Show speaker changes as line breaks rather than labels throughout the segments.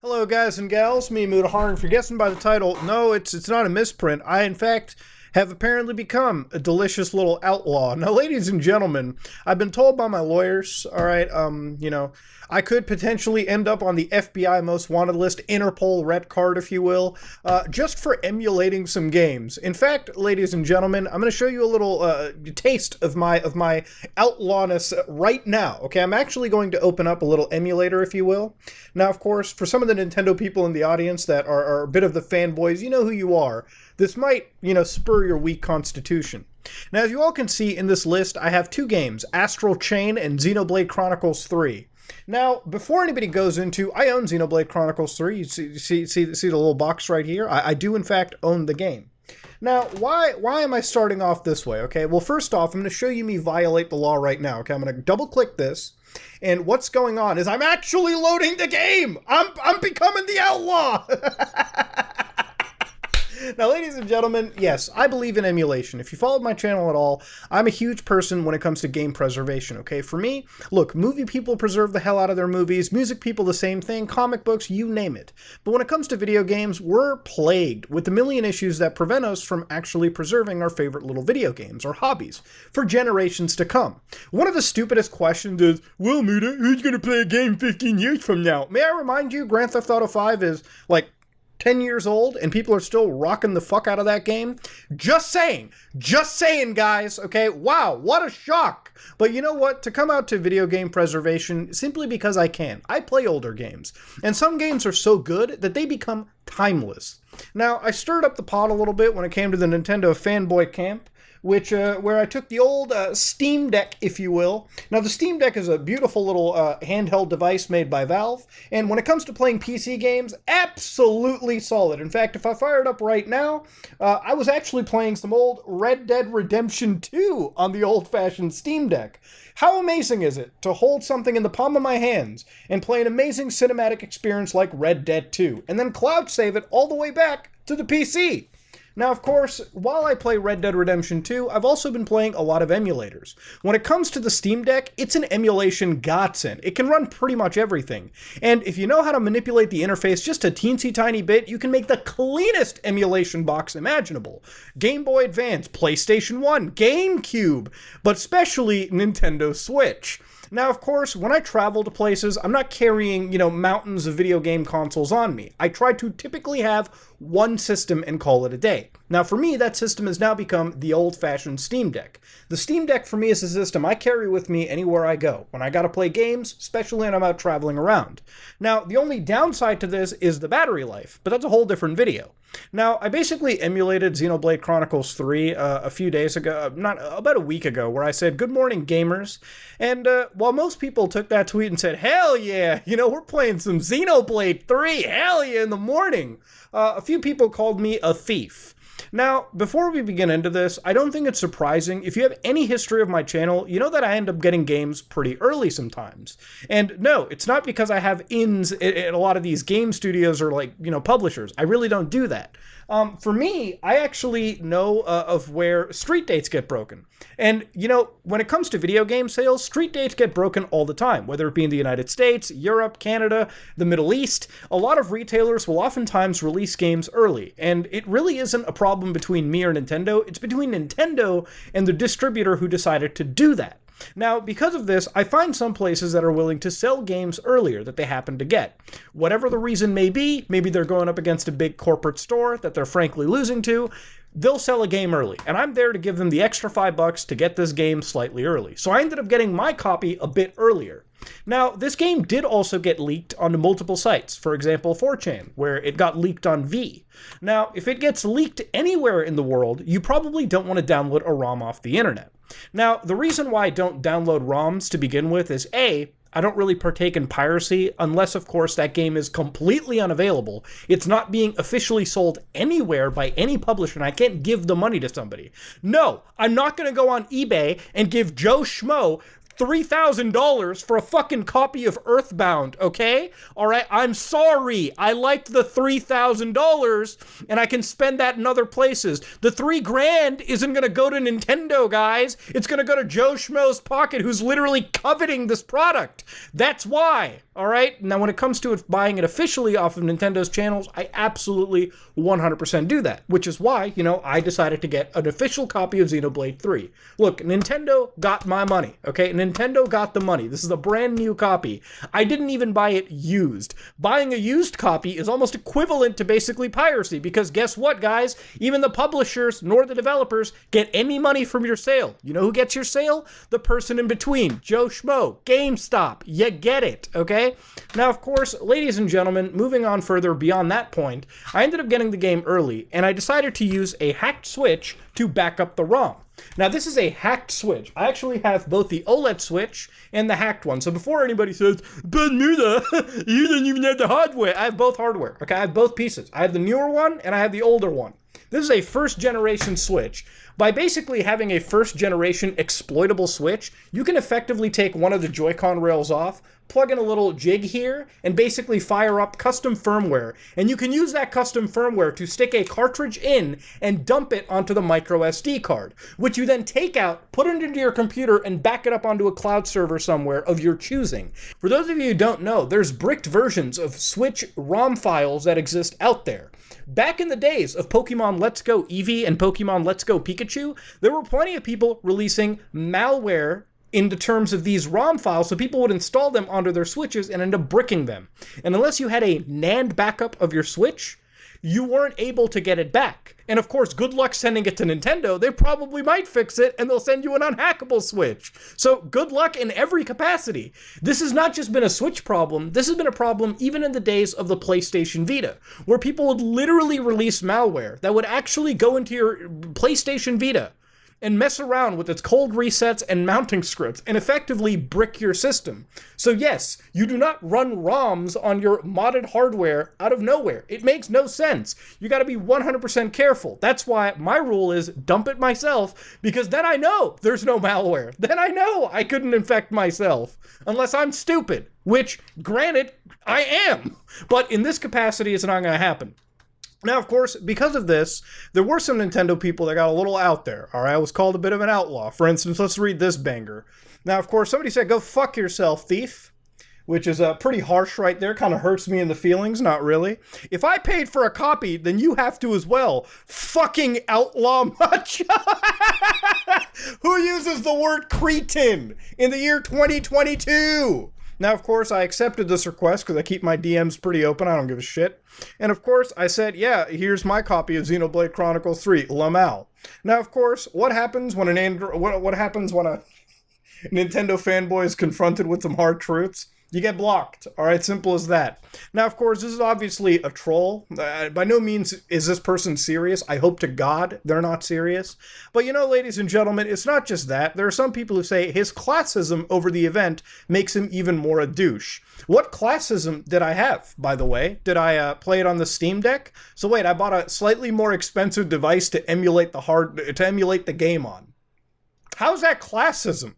Hello guys and gals, me Mudahar, and if you're guessing by the title, no, it's not a misprint. I, in fact, have apparently become a delicious little outlaw. Now, ladies and gentlemen, I've been told by my lawyers, alright, I could potentially end up on the FBI most wanted list, Interpol red card, if you will, just for emulating some games. In fact, ladies and gentlemen, I'm going to show you a little taste of my outlawness right now. Okay, I'm actually going to open up a little emulator, if you will. Now, of course, for some of the Nintendo people in the audience that are a bit of the fanboys, you know who you are. This might, spur your weak constitution. Now, as you all can see in this list, I have two games, Astral Chain and Xenoblade Chronicles 3. Now, before anybody goes into, I own Xenoblade Chronicles 3, you see the little box right here? I do, in fact, own the game. Now, why am I starting off this way, okay? Well, first off, I'm going to show you me violate the law right now, okay? I'm going to double-click this, and what's going on is I'm actually loading the game! I'm becoming the outlaw! Now, ladies and gentlemen, yes, I believe in emulation. If you followed my channel at all, I'm a huge person when it comes to game preservation, okay? For me, look, movie people preserve the hell out of their movies, music people the same thing, comic books, you name it. But when it comes to video games, we're plagued with the million issues that prevent us from actually preserving our favorite little video games or hobbies for generations to come. One of the stupidest questions is, well, Muda, who's gonna play a game 15 years from now? May I remind you, Grand Theft Auto 5 is, 10 years old, and people are still rocking the fuck out of that game? Just saying, guys, okay? Wow, what a shock! But you know what? To come out to video game preservation, simply because I can. I play older games, and some games are so good that they become timeless. Now, I stirred up the pot a little bit when it came to the Nintendo fanboy camp, where I took the old Steam Deck, if you will. Now, the Steam Deck is a beautiful little handheld device made by Valve, and when it comes to playing PC games, absolutely solid. In fact, if I fire it up right now, I was actually playing some old Red Dead Redemption 2 on the old-fashioned Steam Deck. How amazing is it to hold something in the palm of my hands and play an amazing cinematic experience like Red Dead 2, and then cloud save it all the way back to the PC? Now, of course, while I play Red Dead Redemption 2, I've also been playing a lot of emulators. When it comes to the Steam Deck, it's an emulation godsend. It can run pretty much everything. And if you know how to manipulate the interface just a teensy tiny bit, you can make the cleanest emulation box imaginable. Game Boy Advance, PlayStation 1, GameCube, but especially Nintendo Switch. Now, of course, when I travel to places, I'm not carrying, mountains of video game consoles on me. I try to typically have one system and call it a day. Now, for me, that system has now become the old-fashioned Steam Deck. The Steam Deck, for me, is a system I carry with me anywhere I go, when I gotta play games, especially when I'm out traveling around. Now, the only downside to this is the battery life, but that's a whole different video. Now, I basically emulated Xenoblade Chronicles 3 a few days ago, about a week ago, where I said, "Good morning, gamers." And while most people took that tweet and said, "Hell yeah, we're playing some Xenoblade 3, hell yeah, in the morning," a few people called me a thief. Now, before we begin into this, I don't think it's surprising. If you have any history of my channel, you know that I end up getting games pretty early sometimes. And no, it's not because I have ins at a lot of these game studios or publishers. I really don't do that. For me, I actually know of where street dates get broken. And, when it comes to video game sales, street dates get broken all the time, whether it be in the United States, Europe, Canada, the Middle East. A lot of retailers will oftentimes release games early, and it really isn't a problem between me or Nintendo. It's between Nintendo and the distributor who decided to do that. Now, because of this, I find some places that are willing to sell games earlier that they happen to get. Whatever the reason may be, maybe they're going up against a big corporate store that they're frankly losing to, they'll sell a game early, and I'm there to give them the extra $5 to get this game slightly early. So I ended up getting my copy a bit earlier. Now, this game did also get leaked onto multiple sites, for example 4chan, where it got leaked on V. Now, if it gets leaked anywhere in the world, you probably don't want to download a ROM off the internet. Now, the reason why I don't download ROMs to begin with is A, I don't really partake in piracy unless, of course, that game is completely unavailable. It's not being officially sold anywhere by any publisher, and I can't give the money to somebody. No, I'm not going to go on eBay and give Joe Schmo $3,000 for a fucking copy of Earthbound, okay? Alright, I'm sorry. I liked the $3,000 and I can spend that in other places. The $3,000 isn't gonna go to Nintendo, guys. It's gonna go to Joe Schmo's pocket who's literally coveting this product. That's why, All right. Now, when it comes to buying it officially off of Nintendo's channels, I absolutely 100% do that, which is why, I decided to get an official copy of Xenoblade 3. Look, Nintendo got my money, okay? Nintendo got the money. This is a brand new copy. I didn't even buy it used. Buying a used copy is almost equivalent to basically piracy, because guess what, guys? Even the publishers nor the developers get any money from your sale. You know who gets your sale? The person in between. Joe Schmo. GameStop. You get it, okay? Now, of course, ladies and gentlemen, moving on further beyond that point, I ended up getting the game early, and I decided to use a hacked switch to back up the ROM. Now, this is a hacked switch. I actually have both the OLED switch and the hacked one. So before anybody says, Bermuda, you didn't even have the hardware. I have both hardware, okay? I have both pieces. I have the newer one, and I have the older one. This is a first-generation switch. By basically having a first-generation exploitable switch, you can effectively take one of the Joy-Con rails off, plug in a little jig here, and basically fire up custom firmware. And you can use that custom firmware to stick a cartridge in and dump it onto the micro SD card, which you then take out, put it into your computer, and back it up onto a cloud server somewhere of your choosing. For those of you who don't know, there's bricked versions of Switch ROM files that exist out there. Back in the days of Pokemon Let's Go Eevee and Pokemon Let's Go Pikachu, there were plenty of people releasing malware in the terms of these ROM files, so people would install them onto their Switches and end up bricking them. And unless you had a NAND backup of your Switch, you weren't able to get it back. And of course, good luck sending it to Nintendo. They probably might fix it, and they'll send you an unhackable Switch. So good luck in every capacity. This has not just been a Switch problem, this has been a problem even in the days of the PlayStation Vita, where people would literally release malware that would actually go into your PlayStation Vita and mess around with its cold resets and mounting scripts and effectively brick your system. So yes, you do not run ROMs on your modded hardware out of nowhere. It makes no sense. You gotta be 100% careful. That's why my rule is dump it myself, because then I know there's no malware. Then I know I couldn't infect myself, unless I'm stupid, which, granted, I am. But in this capacity, it's not gonna happen. Now, of course, because of this, there were some Nintendo people that got a little out there, all right? I was called a bit of an outlaw. For instance, let's read this banger. Now, of course, somebody said, go fuck yourself, thief, which is pretty harsh right there. Kind of hurts me in the feelings. Not really. If I paid for a copy, then you have to as well. Fucking outlaw much. Who uses the word cretin in the year 2022? Now, of course, I accepted this request because I keep my DMs pretty open. I don't give a shit. And of course, I said, yeah, here's my copy of Xenoblade Chronicles 3, Lamal. Now, of course, what happens when what happens when a Nintendo fanboy is confronted with some hard truths? You get blocked. All right, simple as that. Now, of course, this is obviously a troll. By no means is this person serious. I hope to God they're not serious. But ladies and gentlemen, it's not just that. There are some people who say his classism over the event makes him even more a douche. What classism did I have, by the way? Did I play it on the Steam Deck? So wait, I bought a slightly more expensive device to emulate the game on. How's that classism?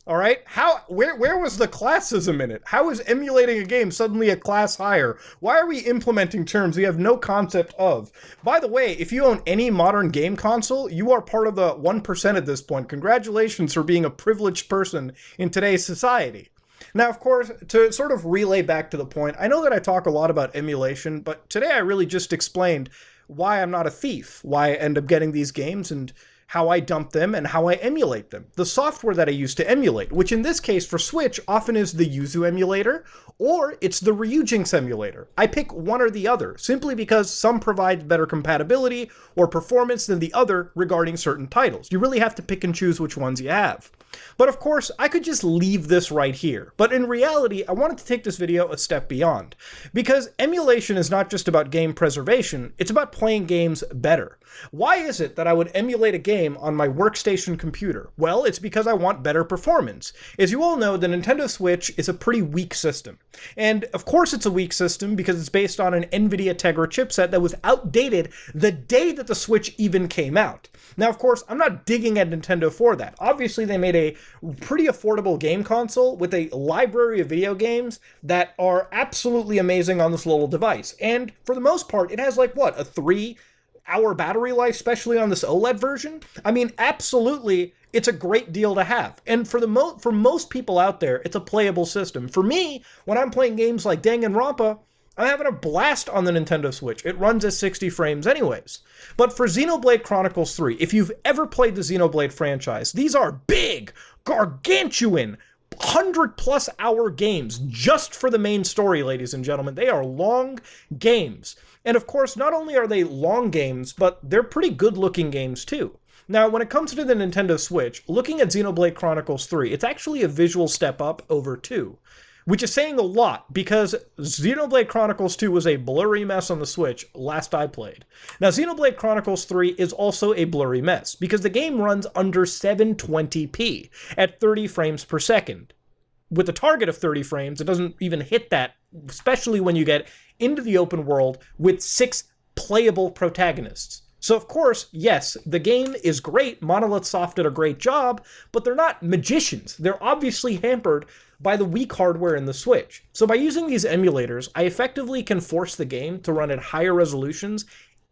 All right, where was the classism in it? How is emulating a game suddenly a class higher? Why are we implementing terms we have no concept of? By the way, if you own any modern game console, you are part of the 1% at this point. Congratulations for being a privileged person in today's society. Now, of course, to sort of relay back to the point, I know that I talk a lot about emulation, but today I really just explained why I'm not a thief, why I end up getting these games, and how I dump them, and how I emulate them. The software that I use to emulate, which in this case for Switch often is the Yuzu emulator, or it's the Ryujinx emulator. I pick one or the other, simply because some provide better compatibility or performance than the other regarding certain titles. You really have to pick and choose which ones you have. But of course, I could just leave this right here. But in reality, I wanted to take this video a step beyond. Because emulation is not just about game preservation, it's about playing games better. Why is it that I would emulate a game on my workstation computer? Well, it's because I want better performance. As you all know, the Nintendo Switch is a pretty weak system. And of course it's a weak system because it's based on an NVIDIA Tegra chipset that was outdated the day that the Switch even came out. Now, of course, I'm not digging at Nintendo for that. Obviously, they made a pretty affordable game console with a library of video games that are absolutely amazing on this little device. And for the most part, it has a 3-hour battery life, especially on this OLED version. I mean, absolutely, it's a great deal to have. And for most people out there, it's a playable system. For me, when I'm playing games like Danganronpa, I'm having a blast on the Nintendo Switch. It runs at 60 frames anyways. But for Xenoblade Chronicles 3, if you've ever played the Xenoblade franchise, these are big, gargantuan, 100+ hour games just for the main story, ladies and gentlemen. They are long games. And of course, not only are they long games, but they're pretty good looking games too. Now, when it comes to the Nintendo Switch, looking at Xenoblade Chronicles 3, it's actually a visual step up over 2, which is saying a lot because Xenoblade Chronicles 2 was a blurry mess on the Switch last I played. Now, Xenoblade Chronicles 3 is also a blurry mess because the game runs under 720p at 30 frames per second. With a target of 30 frames, it doesn't even hit that, especially when you get into the open world with 6 playable protagonists. So of course, yes, the game is great, Monolith Soft did a great job, but they're not magicians. They're obviously hampered by the weak hardware in the Switch. So by using these emulators, I effectively can force the game to run at higher resolutions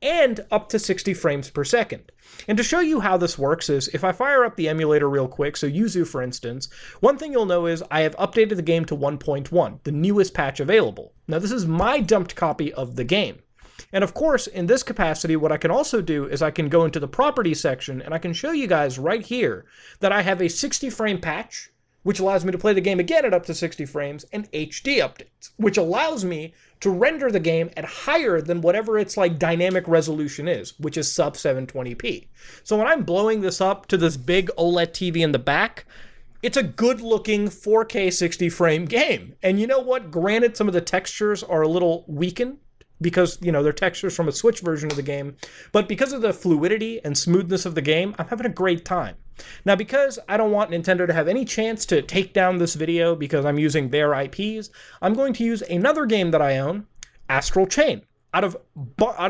and up to 60 frames per second. And to show you how this works is, if I fire up the emulator real quick, so Yuzu for instance, one thing you'll know is I have updated the game to 1.1, the newest patch available. Now this is my dumped copy of the game. And of course, in this capacity, what I can also do is I can go into the properties section and I can show you guys right here that I have a 60 frame patch, which allows me to play the game again at up to 60 frames, and HD updates, which allows me to render the game at higher than whatever its like dynamic resolution is, which is sub 720p. So when I'm blowing this up to this big OLED TV in the back, it's a good looking 4K 60 frame game. And you know what? Granted, some of the textures are a little weakened, because, you know, they're textures from a Switch version of the game, but because of the fluidity and smoothness of the game, I'm having a great time. Now, because I don't want Nintendo to have any chance to take down this video because I'm using their IPs, I'm going to use another game that I own, Astral Chain, out of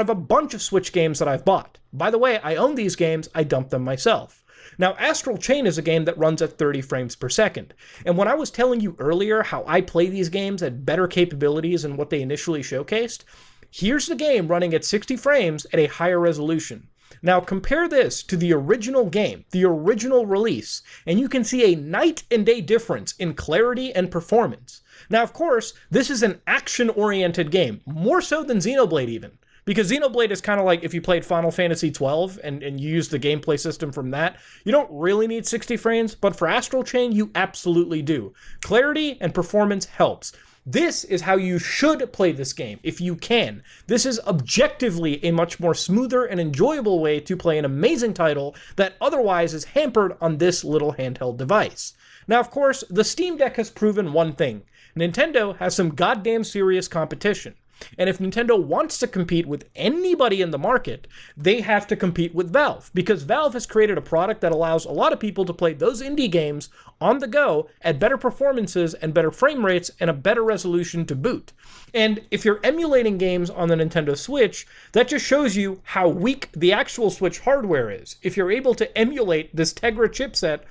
a bunch of Switch games that I've bought. By the way, I own these games, I dumped them myself. Now, Astral Chain is a game that runs at 30 frames per second. And when I was telling you earlier how I play these games at better capabilities than what they initially showcased, here's the game running at 60 frames at a higher resolution. Now compare this to the original game, the original release, and you can see a night and day difference in clarity and performance. Now of course, this is an action-oriented game, more so than Xenoblade even. Because Xenoblade is kind of like if you played Final Fantasy XII and you use the gameplay system from that, you don't really need 60 frames, but for Astral Chain, you absolutely do. Clarity and performance helps. This is how you should play this game, if you can. This is objectively a much more smoother and enjoyable way to play an amazing title that otherwise is hampered on this little handheld device. Now, of course, the Steam Deck has proven one thing. Nintendo has some goddamn serious competition. And if Nintendo wants to compete with anybody in the market, they have to compete with Valve, because Valve has created a product that allows a lot of people to play those indie games on the go at better performances and better frame rates and a better resolution to boot. And if you're emulating games on the Nintendo Switch, that just shows you how weak the actual Switch hardware is. If you're able to emulate this Tegra chipset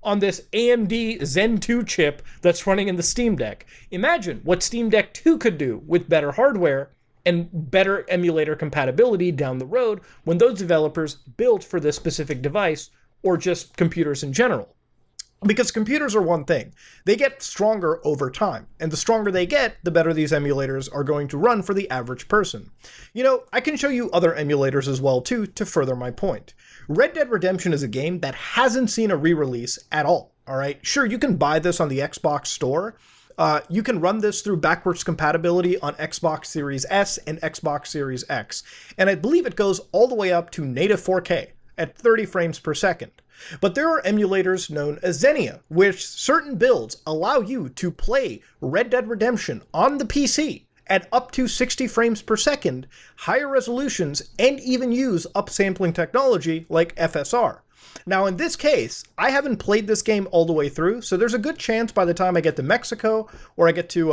on this AMD Zen 2 chip that's running in the Steam Deck. Imagine what Steam Deck 2 could do with better hardware and better emulator compatibility down the road when those developers build for this specific device or just computers in general. Because computers are one thing. They get stronger over time, and the stronger they get, the better these emulators are going to run for the average person. You know, I can show you other emulators as well too to further my point. Red Dead Redemption is a game that hasn't seen a re-release at all, alright? Sure, you can buy this on the Xbox store. You can run this through backwards compatibility on Xbox Series S and Xbox Series X, and I believe it goes all the way up to native 4K at 30 frames per second. But there are emulators known as Xenia, which certain builds allow you to play Red Dead Redemption on the PC at up to 60 frames per second, higher resolutions, and even use upsampling technology like FSR. Now in this case, I haven't played this game all the way through, so there's a good chance by the time I get to Mexico, or I get to,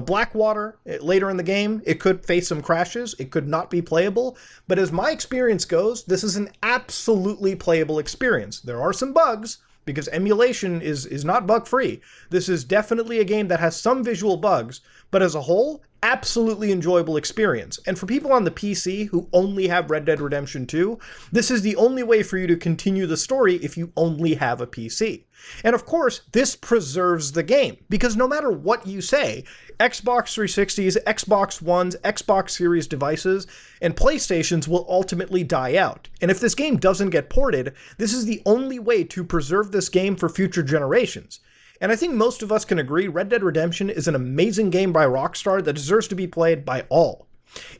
Blackwater later in the game, it could face some crashes, it could not be playable, but as my experience goes, this is an absolutely playable experience. There are some bugs, because emulation is not bug-free. This is definitely a game that has some visual bugs, but as a whole, absolutely enjoyable experience. And for people on the PC who only have Red Dead Redemption 2, this is the only way for you to continue the story if you only have a PC. And of course, this preserves the game, because no matter what you say, Xbox 360s, Xbox Ones, Xbox Series devices, and PlayStations will ultimately die out. And if this game doesn't get ported, this is the only way to preserve this game for future generations. And I think most of us can agree Red Dead Redemption is an amazing game by Rockstar that deserves to be played by all.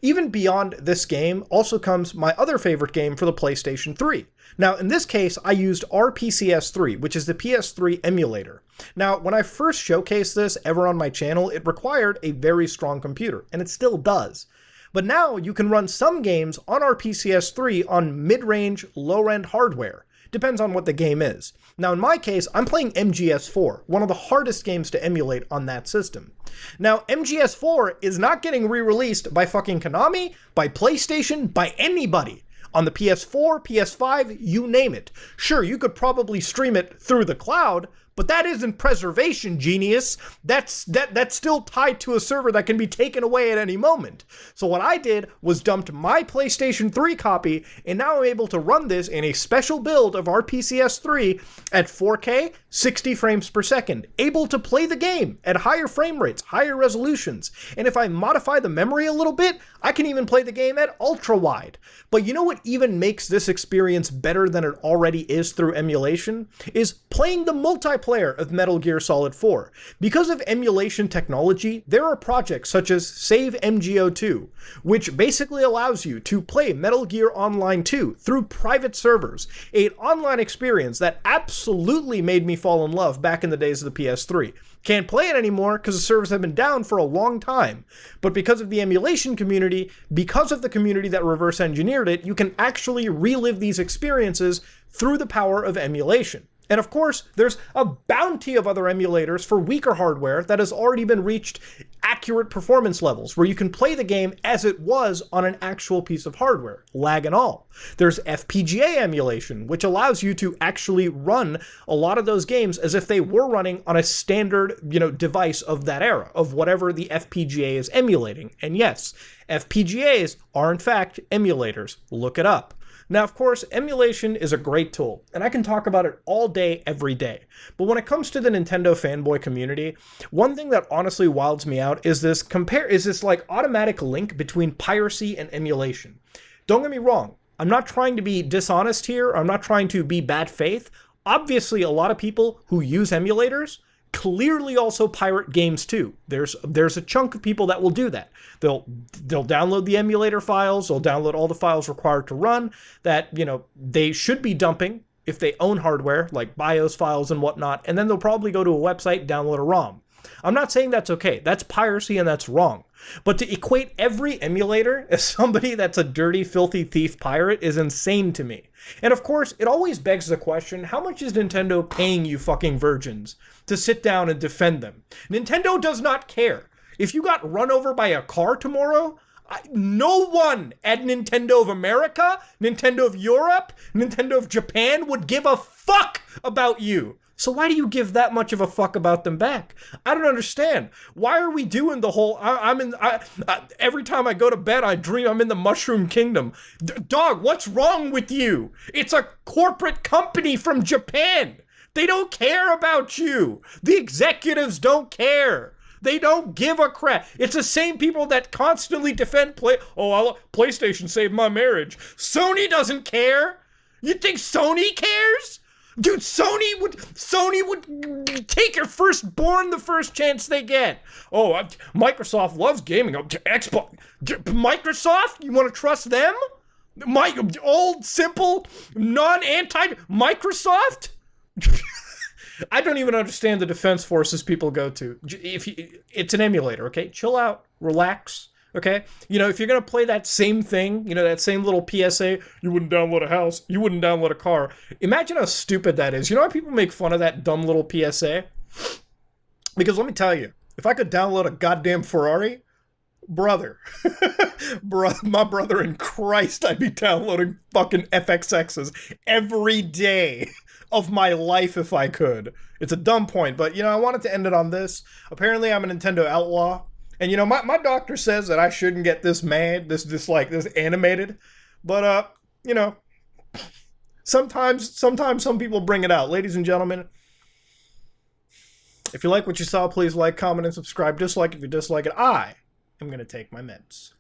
Even beyond this game also comes my other favorite game for the PlayStation 3. Now, in this case, I used RPCS3, which is the PS3 emulator. Now, when I first showcased this ever on my channel, it required a very strong computer, and it still does. But now you can run some games on RPCS3 on mid-range, low-end hardware. Depends on what the game is. Now, in my case, I'm playing MGS4, one of the hardest games to emulate on that system. Now, MGS4 is not getting re-released by fucking Konami, by PlayStation, by anybody. On the PS4, PS5, you name it. Sure, you could probably stream it through the cloud, but that isn't preservation, genius. That's still tied to a server that can be taken away at any moment. So what I did was dumped my PlayStation 3 copy, and now I'm able to run this in a special build of RPCS 3 at 4K, 60 frames per second, able to play the game at higher frame rates, higher resolutions. And if I modify the memory a little bit, I can even play the game at ultra wide. But you know what even makes this experience better than it already is through emulation? Is playing the multiplayer of Metal Gear Solid 4. Because of emulation technology, there are projects such as Save MGO2, which basically allows you to play Metal Gear Online 2 through private servers, an online experience that absolutely made me fall in love back in the days of the PS3. Can't play it anymore because the servers have been down for a long time. But because of the emulation community, because of the community that reverse engineered it, you can actually relive these experiences through the power of emulation. And of course, there's a bounty of other emulators for weaker hardware that has already been reached accurate performance levels, where you can play the game as it was on an actual piece of hardware, lag and all. There's FPGA emulation, which allows you to actually run a lot of those games as if they were running on a standard, device of that era, of whatever the FPGA is emulating. And yes, FPGAs are in fact emulators. Look it up. Now, of course, emulation is a great tool, and I can talk about it all day, every day. But when it comes to the Nintendo fanboy community, one thing that honestly wilds me out is this automatic link between piracy and emulation. Don't get me wrong, I'm not trying to be dishonest here, I'm not trying to be bad faith. Obviously, a lot of people who use emulators clearly also pirate games too. There's a chunk of people that will do that. They'll download the emulator files, they'll download all the files required to run that, they should be dumping if they own hardware, like BIOS files and whatnot, and then they'll probably go to a website, download a ROM. I'm not saying that's okay. That's piracy and that's wrong. But to equate every emulator as somebody that's a dirty, filthy thief pirate is insane to me. And of course, it always begs the question, how much is Nintendo paying you fucking virgins to sit down and defend them? Nintendo does not care. If you got run over by a car tomorrow, no one at Nintendo of America, Nintendo of Europe, Nintendo of Japan would give a fuck about you. So why do you give that much of a fuck about them back? I don't understand. Why are we doing the whole, every time I go to bed, I dream I'm in the Mushroom Kingdom. Dog, what's wrong with you? It's a corporate company from Japan. They don't care about you. The executives don't care. They don't give a crap. It's the same people that constantly defend PlayStation saved my marriage. Sony doesn't care. You think Sony cares? Dude, Sony would take your firstborn the first chance they get. Oh, Microsoft loves gaming. Xbox, Microsoft, you want to trust them? My old, simple, non-anti Microsoft? I don't even understand the defense forces people go to. It's an emulator, okay? Chill out, relax. Okay? If you're going to play that same thing, that same little PSA, you wouldn't download a house, you wouldn't download a car. Imagine how stupid that is. You know why people make fun of that dumb little PSA? Because let me tell you, if I could download a goddamn Ferrari, brother, my brother in Christ, I'd be downloading fucking FXXs every day. of my life if I could. It's a dumb point, but, you know, I wanted to end it on this. Apparently, I'm a Nintendo Outlaw. And, you know, my doctor says that I shouldn't get this mad, this animated. But, you know, sometimes some people bring it out. Ladies and gentlemen, if you like what you saw, please like, comment, and subscribe. Dislike if you dislike it. I am going to take my meds.